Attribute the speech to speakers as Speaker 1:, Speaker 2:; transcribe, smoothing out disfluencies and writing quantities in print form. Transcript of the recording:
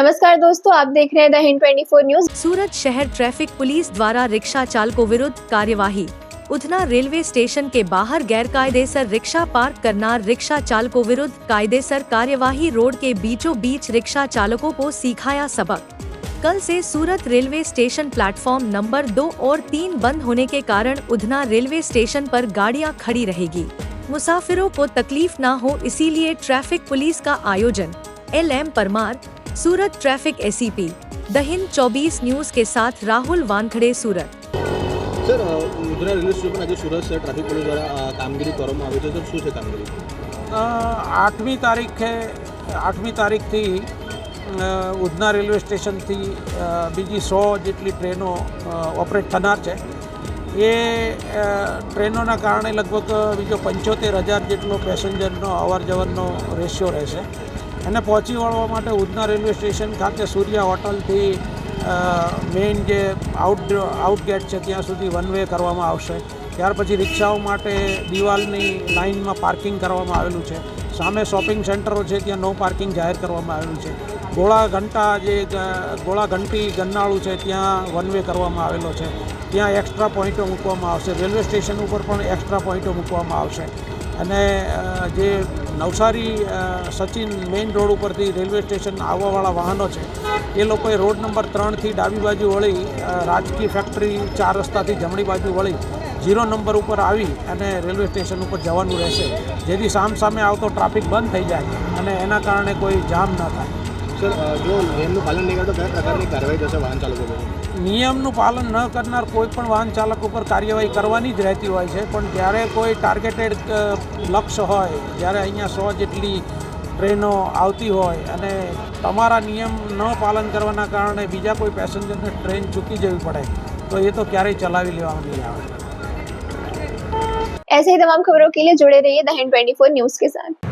Speaker 1: नमस्कार दोस्तों, आप देख रहे हैं द हिंद 24 न्यूज।
Speaker 2: सूरत शहर ट्रैफिक पुलिस द्वारा रिक्शा चालकों विरुद्ध कार्यवाही। उधना रेलवे स्टेशन के बाहर गैरकायदेसर रिक्शा पार्क करना, रिक्शा चालकों विरुद्ध कायदेसर कार्यवाही। रोड के बीचों बीच रिक्शा चालकों को सिखाया सबक। कल से सूरत रेलवे स्टेशन प्लेटफॉर्म नंबर 2 और 3 बंद होने के कारण उधना रेलवे स्टेशन पर गाड़ियां खड़ी रहेगी। मुसाफिरों को तकलीफ न हो, इसीलिए ट्रैफिक पुलिस का आयोजन। LM Parmar, Surat traffic SCP, the Hind 24 news के साथ राहुल वानखड़े, सूरत।
Speaker 3: सर, उधरा रेलवे स्टेशन पर आज सूरत शहर ट्राफिक पुलिस द्वारा कामगीरी કરવામાં આવી છે। શું છે કામગીરી?
Speaker 4: 8મી તારીખથી ઉધના રેલવે સ્ટેશનથી બીજી 100 જેટલી ટ્રેનો ઓપરેટ થનાર છે। એ ટ્રેનોના કારણે લગભગ બીજો 75,000 જેટલો પેસેન્જરનો અવર જવરનો રેશિયો રહેશે। એને પહોંચી વળવા માટે ઉધના રેલવે સ્ટેશન ખાતે સૂર્યા હોટલથી મેઇન જે આઉટગેટ છે ત્યાં સુધી વન વે કરવામાં આવશે। ત્યાર પછી રિક્ષાઓ માટે દિવાલની લાઇનમાં પાર્કિંગ કરવામાં આવેલું છે। સામે શોપિંગ સેન્ટરો છે ત્યાં નો પાર્કિંગ જાહેર કરવામાં આવેલું છે। ગોળા ઘંટી ગન્નાળું છે ત્યાં વન વે કરવામાં આવેલો છે। ત્યાં એક્સ્ટ્રા પોઈન્ટો મૂકવામાં આવશે। રેલવે સ્ટેશન ઉપર પણ એક્સ્ટ્રા પોઈન્ટો મૂકવામાં આવશે। અને જે નવસારી સચિન મેઇન રોડ ઉપરથી રેલવે સ્ટેશન આવવાવાળા વાહનો છે એ લોકોએ રોડ નંબર 3થી ડાબી બાજુ વળી રાજકી ફેક્ટરી 4 રસ્તાથી જમણી બાજુ વળી 0 નંબર ઉપર આવી અને રેલવે સ્ટેશન ઉપર જવાનું રહેશે, જેથી સામસામે આવતો ટ્રાફિક બંધ થઈ જાય અને એના કારણે કોઈ જામ ન થાય।
Speaker 3: સર, જો નિયમનું પાલન નહીં કરે તો કયા પ્રકારની કાર્યવાહી થશે વાહન ચાલકો પર?
Speaker 4: નિયમનું પાલન ન કરનાર કોઈ પણ વાહન ચાલક ઉપર કાર્યવાહી કરવાની જ રહેતી હોય છે, પણ જ્યારે કોઈ ટાર્ગેટેડ લક્ષ્ય હોય, જ્યારે અહીંયા 100 જેટલી ટ્રેનો આવતી હોય અને તમારા નિયમ ન પાલન કરવાના કારણે બીજા કોઈ પેસેન્જરને ટ્રેન ચૂકી જવી પડે તો એ તો ક્યારેય ચલાવી લેવામાં નહીં આવે।
Speaker 1: ऐसे ही तमाम खबरों के लिए जुड़े रहिए द हिंद 24 न्यूज के साथ।